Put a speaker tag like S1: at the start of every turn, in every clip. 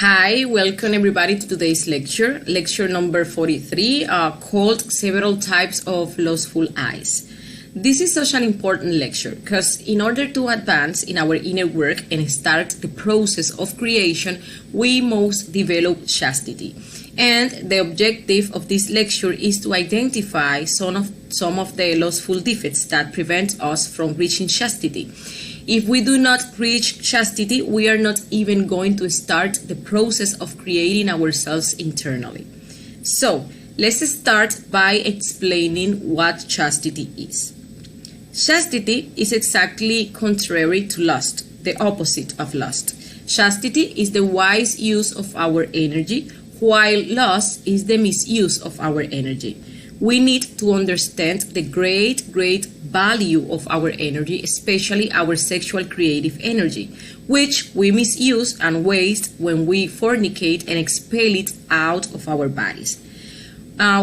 S1: Hi, welcome everybody to today's lecture number 43, called Several Types of Lustful Eyes. This is such an important lecture because in order to advance in our inner work and start the process of creation, we must develop chastity. And the objective of this lecture is to identify some of the lustful defects that prevent us from reaching chastity. If we do not reach chastity, we are not even going to start the process of creating ourselves internally. So, let's start by explaining what chastity is. Chastity is exactly contrary to lust, the opposite of lust. Chastity is the wise use of our energy, while lust is the misuse of our energy. We need to understand the great value of our energy, especially our sexual creative energy, which we misuse and waste when we fornicate and expel it out of our bodies.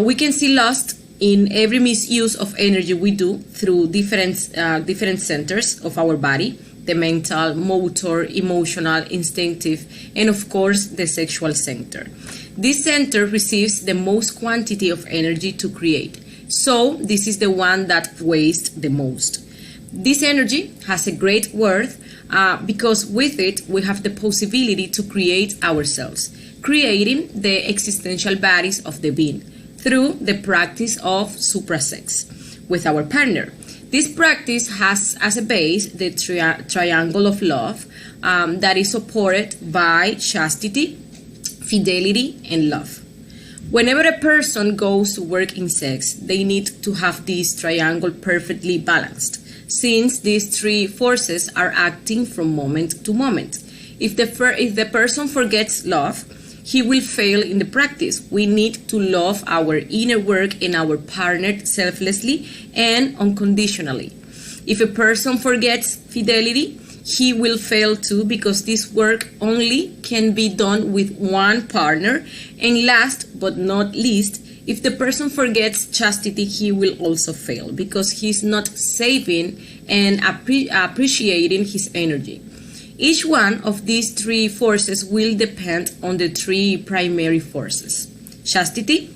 S1: We can see lust in every misuse of energy we do through different centers of our body: the mental, motor, emotional, instinctive, and of course the sexual center. This center receives the most quantity of energy to create, so this is the one that wastes the most. This energy has a great worth because with it we have the possibility to create ourselves, creating the existential bodies of the being through the practice of suprasex with our partner. This practice has as a base the triangle of love that is supported by chastity, fidelity, and love. Whenever a person goes to work in sex, they need to have this triangle perfectly balanced, since these three forces are acting from moment to moment. If the person forgets love, he will fail in the practice. We need to love our inner work and our partner selflessly and unconditionally. If a person forgets fidelity, he will fail too, because this work only can be done with one partner. And last but not least, if the person forgets chastity, he will also fail because he's not saving and appreciating his energy. Each one of these three forces will depend on the three primary forces. Chastity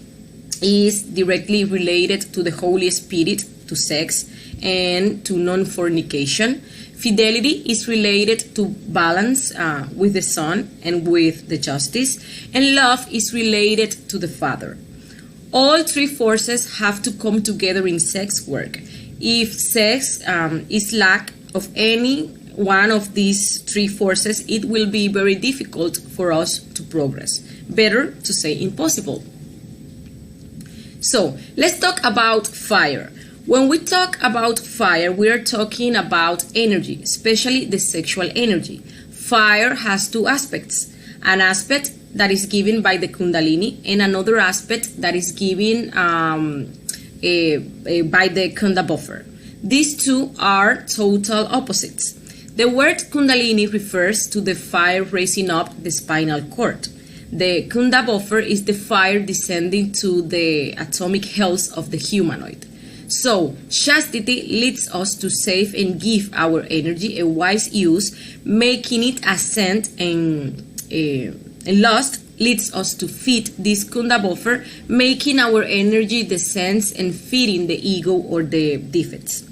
S1: is directly related to the Holy Spirit, to sex, and to non-fornication. Fidelity is related to balance with the Son and with the justice, and love is related to the Father. All three forces have to come together in sex work. If sex is lack of any one of these three forces, it will be very difficult for us to progress. Better to say impossible. So, let's talk about fire. When we talk about fire, we are talking about energy, especially the sexual energy. Fire has two aspects: an aspect that is given by the Kundalini and another aspect that is given by the Kunda buffer. These two are total opposites. The word Kundalini refers to the fire raising up the spinal cord. The Kunda buffer is the fire descending to the atomic health of the humanoid. So, chastity leads us to save and give our energy a wise use, making it ascend, and lust leads us to feed this Kunda buffer, making our energy descend and feeding the ego or the defects.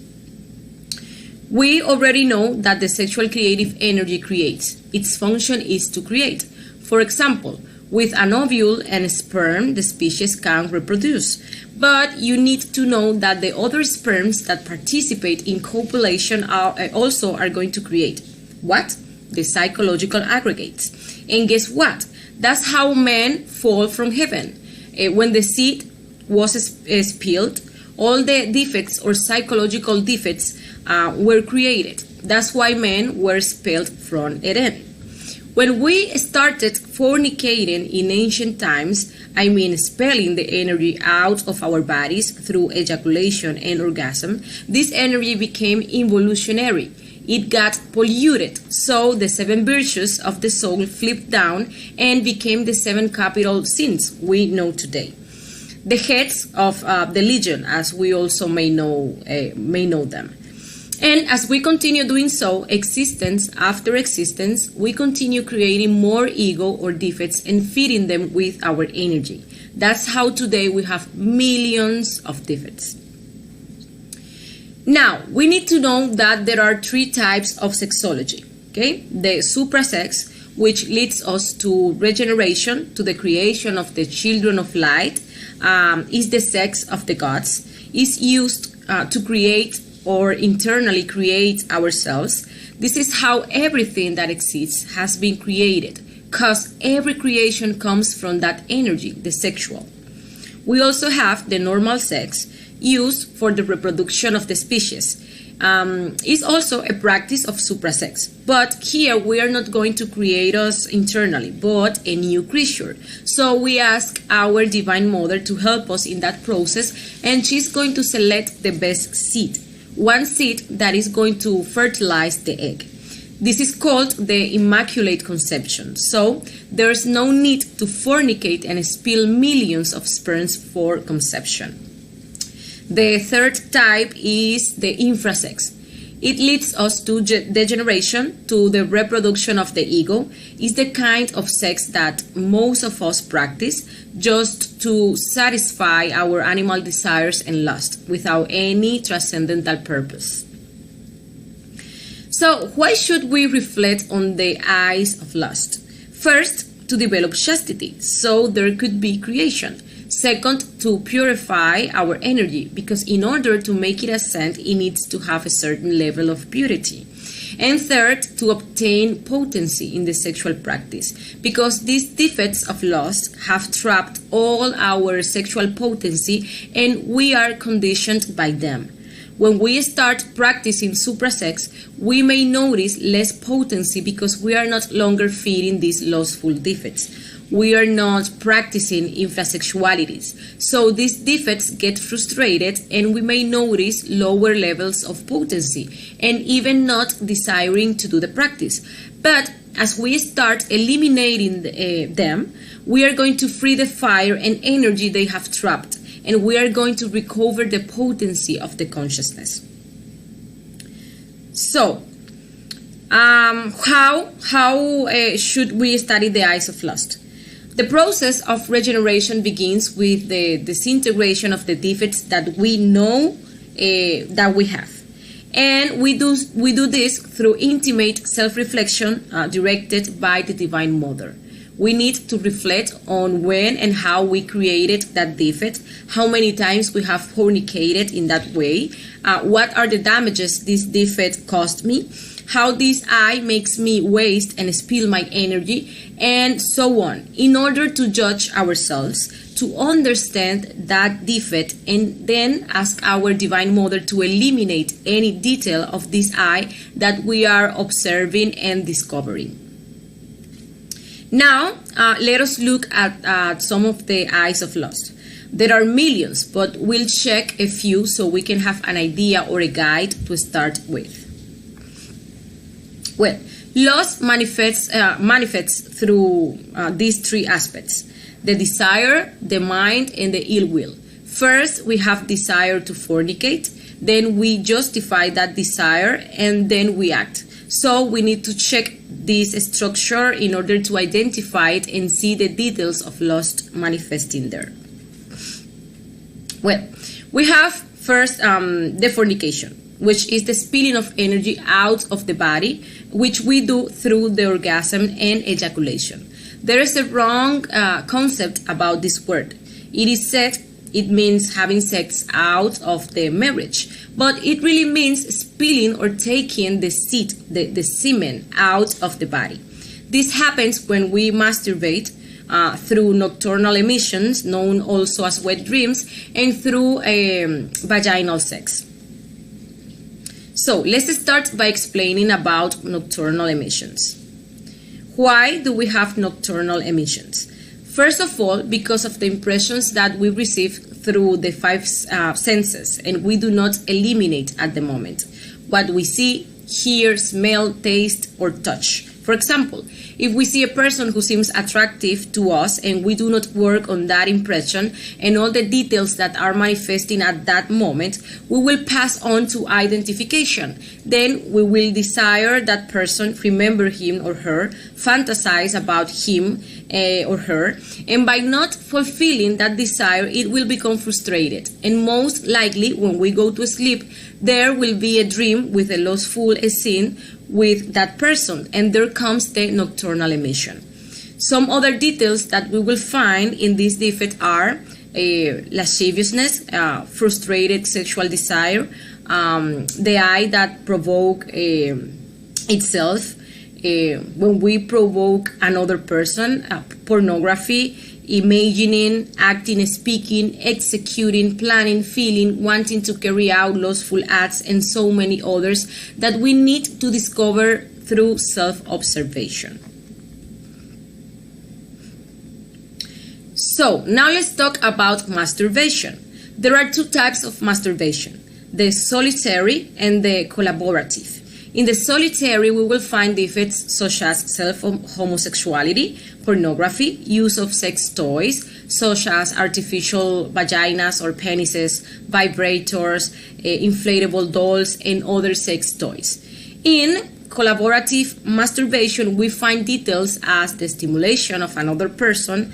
S1: We already know that the sexual creative energy creates. Its function is to create. For example, with an ovule and a sperm, the species can reproduce. But you need to know that the other sperms that participate in copulation also are going to create. What? The psychological aggregates. And guess what? That's how men fall from heaven. When the seed was spilled, all the defects or psychological defects were created. That's why men were expelled from Eden. When we started fornicating in ancient times, expelling the energy out of our bodies through ejaculation and orgasm, this energy became involutionary. It got polluted, so the 7 virtues of the soul flipped down and became the 7 capital sins we know today. The heads of the legion, as we also may know them. And as we continue doing so, existence after existence, we continue creating more ego or defects and feeding them with our energy. That's how today we have millions of defects. Now, we need to know that there are three types of sexology. Okay? The suprasex, which leads us to regeneration, to the creation of the children of light, is the sex of the gods, is used to create or internally create ourselves. This is how everything that exists has been created, because every creation comes from that energy, the sexual. We also have the normal sex, used for the reproduction of the species. Is also a practice of suprasex, but here we are not going to create us internally, but a new creature. So we ask our Divine Mother to help us in that process, and she's going to select the best seed, one seed that is going to fertilize the egg. This is called the Immaculate Conception. So there's no need to fornicate and spill millions of sperms for conception. The third type is the infrasex. It leads us to degeneration, to the reproduction of the ego. It's the kind of sex that most of us practice just to satisfy our animal desires and lust without any transcendental purpose. So why should we reflect on the eyes of lust? First, to develop chastity, so there could be creation. Second, to purify our energy, because in order to make it ascend, it needs to have a certain level of purity. And third, to obtain potency in the sexual practice, because these defects of lust have trapped all our sexual potency and we are conditioned by them. When we start practicing suprasex, we may notice less potency because we are not longer feeding these lustful defects. We are not practicing infrasexualities. So these defects get frustrated and we may notice lower levels of potency and even not desiring to do the practice. But as we start eliminating them, we are going to free the fire and energy they have trapped, and we are going to recover the potency of the consciousness. So, how should we study the eyes of lust? The process of regeneration begins with the disintegration of the defects that we know that we have. And we do this through intimate self-reflection directed by the Divine Mother. We need to reflect on when and how we created that defect, how many times we have fornicated in that way, what are the damages this defect caused me, how this eye makes me waste and spill my energy, and so on, in order to judge ourselves, to understand that defect, and then ask our Divine Mother to eliminate any detail of this eye that we are observing and discovering. Now, let us look at some of the eyes of lust. There are millions, but we'll check a few so we can have an idea or a guide to start with. Well, lust manifests through these three aspects: the desire, the mind, and the ill will. First, we have desire to fornicate, then we justify that desire, and then we act. So we need to check this structure in order to identify it and see the details of lust manifesting there. Well, we have first the fornication, which is the spilling of energy out of the body, which we do through the orgasm and ejaculation. There is a wrong concept about this word. It is said it means having sex out of the marriage, but it really means spilling or taking the seed, the semen, out of the body. This happens when we masturbate through nocturnal emissions, known also as wet dreams, and through vaginal sex. So let's start by explaining about nocturnal emissions. Why do we have nocturnal emissions? First of all, because of the impressions that we receive through the five senses, and we do not eliminate at the moment what we see, hear, smell, taste, or touch. For example, if we see a person who seems attractive to us and we do not work on that impression and all the details that are manifesting at that moment, we will pass on to identification. Then we will desire that person, remember him or her, fantasize about him or her, and by not fulfilling that desire, it will become frustrated. And most likely, when we go to sleep, there will be a dream with a lustful scene with that person, and there comes the nocturnal emission. Some other details that we will find in this defect are lasciviousness, frustrated sexual desire, the eye that provoke itself, when we provoke another person, pornography, imagining, acting, speaking, executing, planning, feeling, wanting to carry out lustful acts, and so many others that we need to discover through self-observation. So, now let's talk about masturbation. There are two types of masturbation, the solitary and the collaborative. In the solitary, we will find defects such as self-homosexuality, pornography, use of sex toys, such as artificial vaginas or penises, vibrators, inflatable dolls, and other sex toys. In collaborative masturbation, we find details as the stimulation of another person,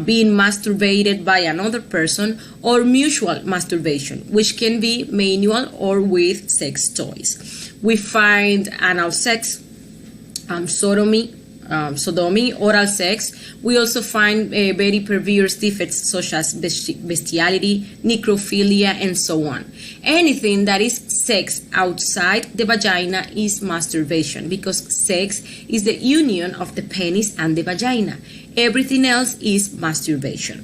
S1: being masturbated by another person, or mutual masturbation, which can be manual or with sex toys. We find anal sex, sodomy, oral sex. We also find very perverse defects such as bestiality, necrophilia, and so on. Anything that is sex outside the vagina is masturbation, because sex is the union of the penis and the vagina. Everything else is masturbation.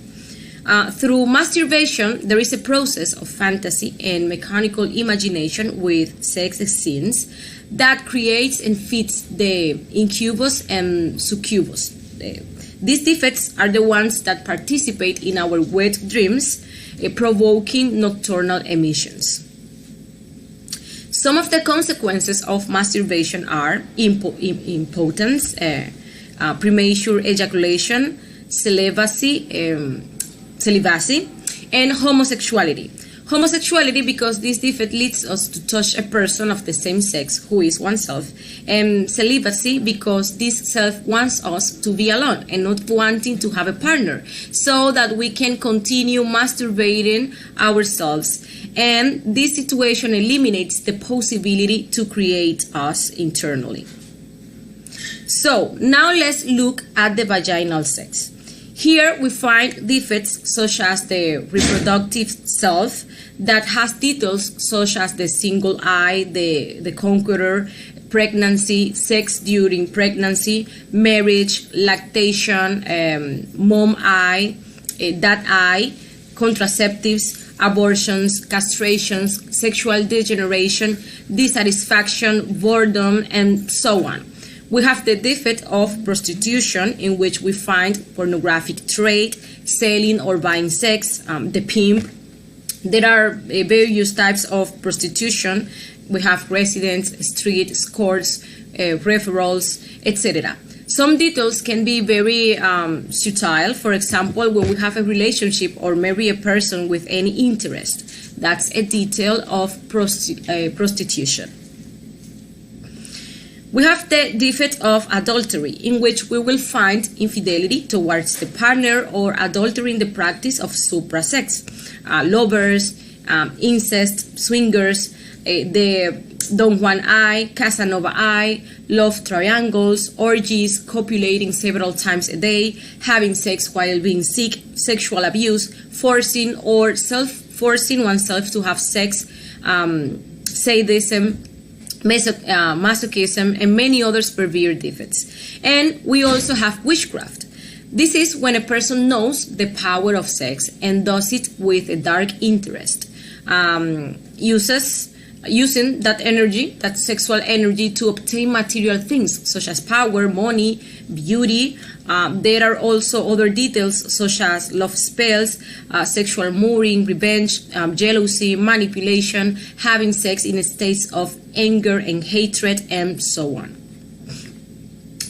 S1: Through masturbation, there is a process of fantasy and mechanical imagination with sex scenes that creates and fits the incubus and succubus. These defects are the ones that participate in our wet dreams, provoking nocturnal emissions. Some of the consequences of masturbation are impotence, premature ejaculation, celibacy, and homosexuality. Homosexuality, because this defect leads us to touch a person of the same sex who is oneself, and celibacy, because this self wants us to be alone and not wanting to have a partner, so that we can continue masturbating ourselves. And this situation eliminates the possibility to create us internally. So now let's look at the vaginal sex. Here we find defects such as the reproductive self that has details such as the single eye, the conqueror, pregnancy, sex during pregnancy, marriage, lactation, mom eye, dad eye, contraceptives, abortions, castrations, sexual degeneration, dissatisfaction, boredom, and so on. We have the defect of prostitution, in which we find pornographic trade, selling or buying sex, the pimp. There are various types of prostitution. We have residence, street, escorts, referrals, etc. Some details can be very subtle. For example, when we have a relationship or marry a person with any interest. That's a detail of prostitution. We have the defect of adultery, in which we will find infidelity towards the partner or adultery in the practice of suprasex, lovers, incest, swingers, the Don Juan eye, Casanova eye, love triangles, orgies, copulating several times a day, having sex while being sick, sexual abuse, forcing or forcing oneself to have sex, sadism, masochism, and many other perverse defects. And we also have witchcraft. This is when a person knows the power of sex and does it with a dark interest, using that energy, that sexual energy, to obtain material things such as power, money, beauty. There are also other details such as love spells, sexual mooring, revenge, jealousy, manipulation, having sex in states of anger and hatred, and so on.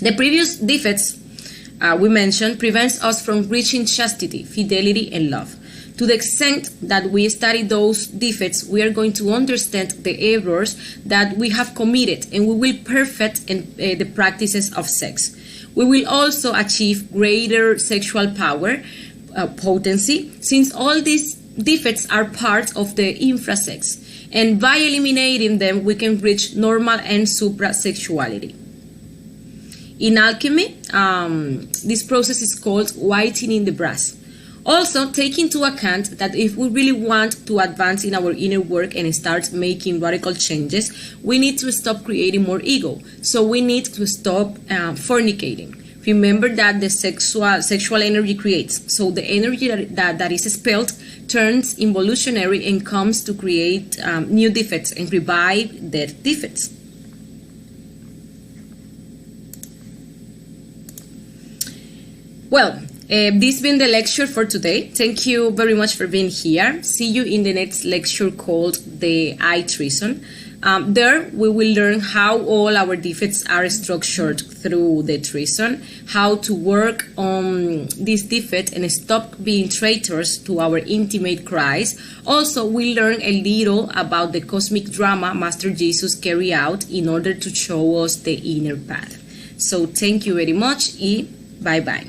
S1: The previous defects we mentioned prevents us from reaching chastity, fidelity, and love. To the extent that we study those defects, we are going to understand the errors that we have committed, and we will perfect the practices of sex. We will also achieve greater sexual power, potency, since all these defects are part of the infrasex, and by eliminating them, we can reach normal and suprasexuality. In alchemy, this process is called whitening the brass. Also, take into account that if we really want to advance in our inner work and start making radical changes, we need to stop creating more ego. So we need to stop fornicating. Remember that the sexual energy creates. So the energy that is expelled turns involutionary and comes to create new defects and revive dead defects. Well, this has been the lecture for today. Thank you very much for being here. See you in the next lecture called the eye treason. There we will learn how all our defects are structured through the treason, how to work on this defect and stop being traitors to our intimate Christ. Also, we learn a little about the cosmic drama Master Jesus carried out in order to show us the inner path. So thank you very much and bye-bye.